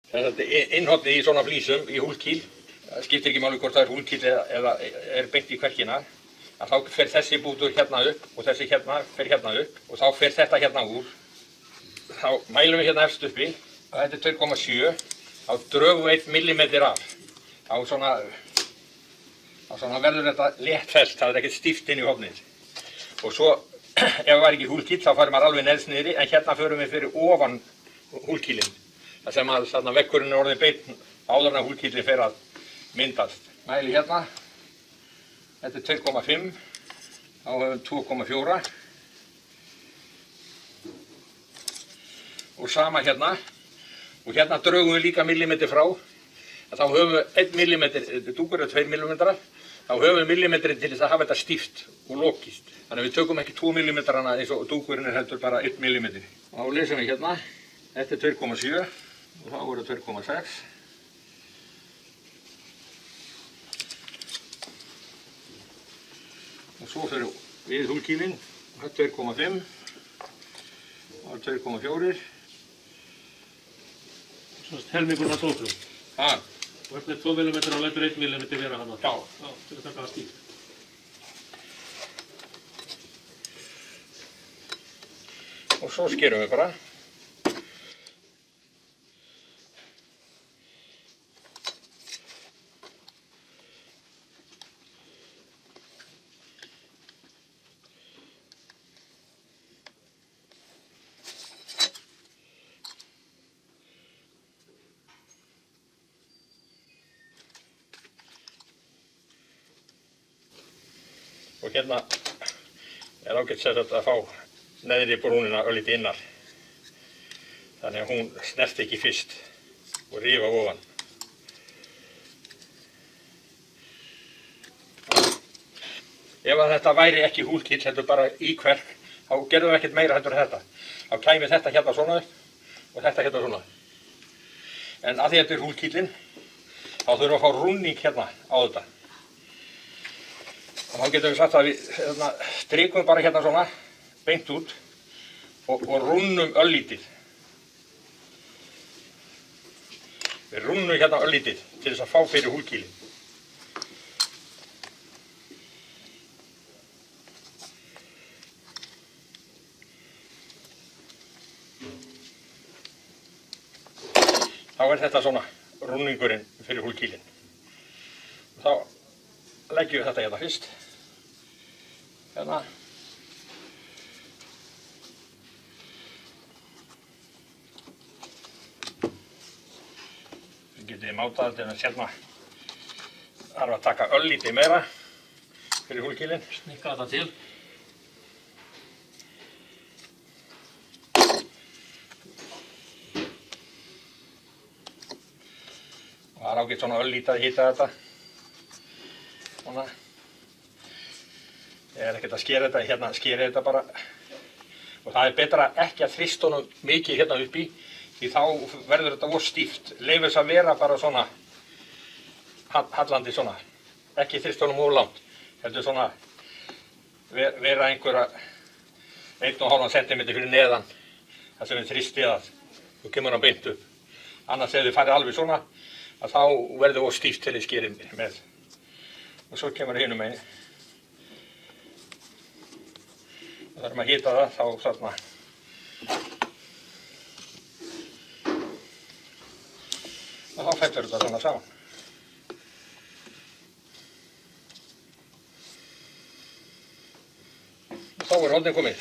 Innhotnið í svona flísum í húlkíl, það skiptir ekki máli hvort það er húlkíl eða er beint í kverkina, að þá fer þessi bútur hérna upp og þessi hérna fer hérna upp og þá fer þetta hérna úr. Þá mælum við hérna efst uppi og þetta er 2,7, þá drögum við 1 millimetr af. Þá svona verður þetta léttfellt, það er ekkert stíft inn í hofnið. Og svo ef það var ekki húlkíll þá færi maður alveg neðst niðri, en hérna förum við fyrir ofan húlkílinn. Það sem að þarna vegkurinn er orðinn beinn áður en að húlkíllinn fer að myndast. Mæli hérna, þetta er 2,5, þá höfum við 2,4 og sama hérna. Og hérna draugum við líka millimetri frá, þá höfum við 1 millimetr, dúkur er 2 millimetrar, þá höfum við millimetrin til þess að hafa þetta stíft og lokist. Þannig að við tökum ekki 2 millimetrana eins og dúkurinn er heldur bara 1 millimetr. Þá lesum við hérna, þetta er 2,7 og þá er það 2,6. Og svo fyrir við húlkílinn, þetta er 2,5 og 2,4. Helmingurinn af tótrum. Ha. Og þetta er 2 millimetrar og lætur 1 millimetr vera hana. Já. Já, til að taka það stíft. Og svo skerum við bara. Og hérna er ágætt sem sagt að fá neðri brúnina örlítið innar. Þannig að hún snerti ekki fyrst og rífa ofan. Ef að þetta væri ekki húlkíll, heldur bara í kverk, þá gerðum við ekkert meira heldur en þetta. Þá kæmi þetta hérna svona og þetta hérna svona. En að því þetta er húlkíllinn, þá þurfum við að fá rúnning hérna á þetta. Og þá getum við sagt að við strikum bara hérna svona, beint út og rúnnum örlítið. Við rúnnum hérna örlítið til þess að fá fyrir húlkílinn. Þá er þetta svona rúnningurinn fyrir húlkílinn. Þá leggjum við þetta hérna fyrst. Hérna. Við getum mátað þetta en hérna þarf að taka örlítið meira fyrir húlkílinn. Snikka þetta til. Og það er ágætt svona örlítið að hita þetta. Svona. Ég er ekkert að skera þetta, hérna skeri þetta bara. Og það er betra ekki að þrýsta honum mikið hérna uppi, því þá verður þetta of stíft. Leyfum þess að vera bara svona, hallandi svona. Ekki þrýsta honum of langt. Heldur svona, vera einhverja 1,5 cm fyrir neðan, þar sem við þrýstið að. Þú kemur hann beint upp. Annars ef þið farið alveg svona, að þá verður of stíft til þið skerið með. Og svo kemur það hinum megin. Og þarf maður að hita það, þá þarna. Og þá fellur þetta svona saman. Og þá er hornin komið.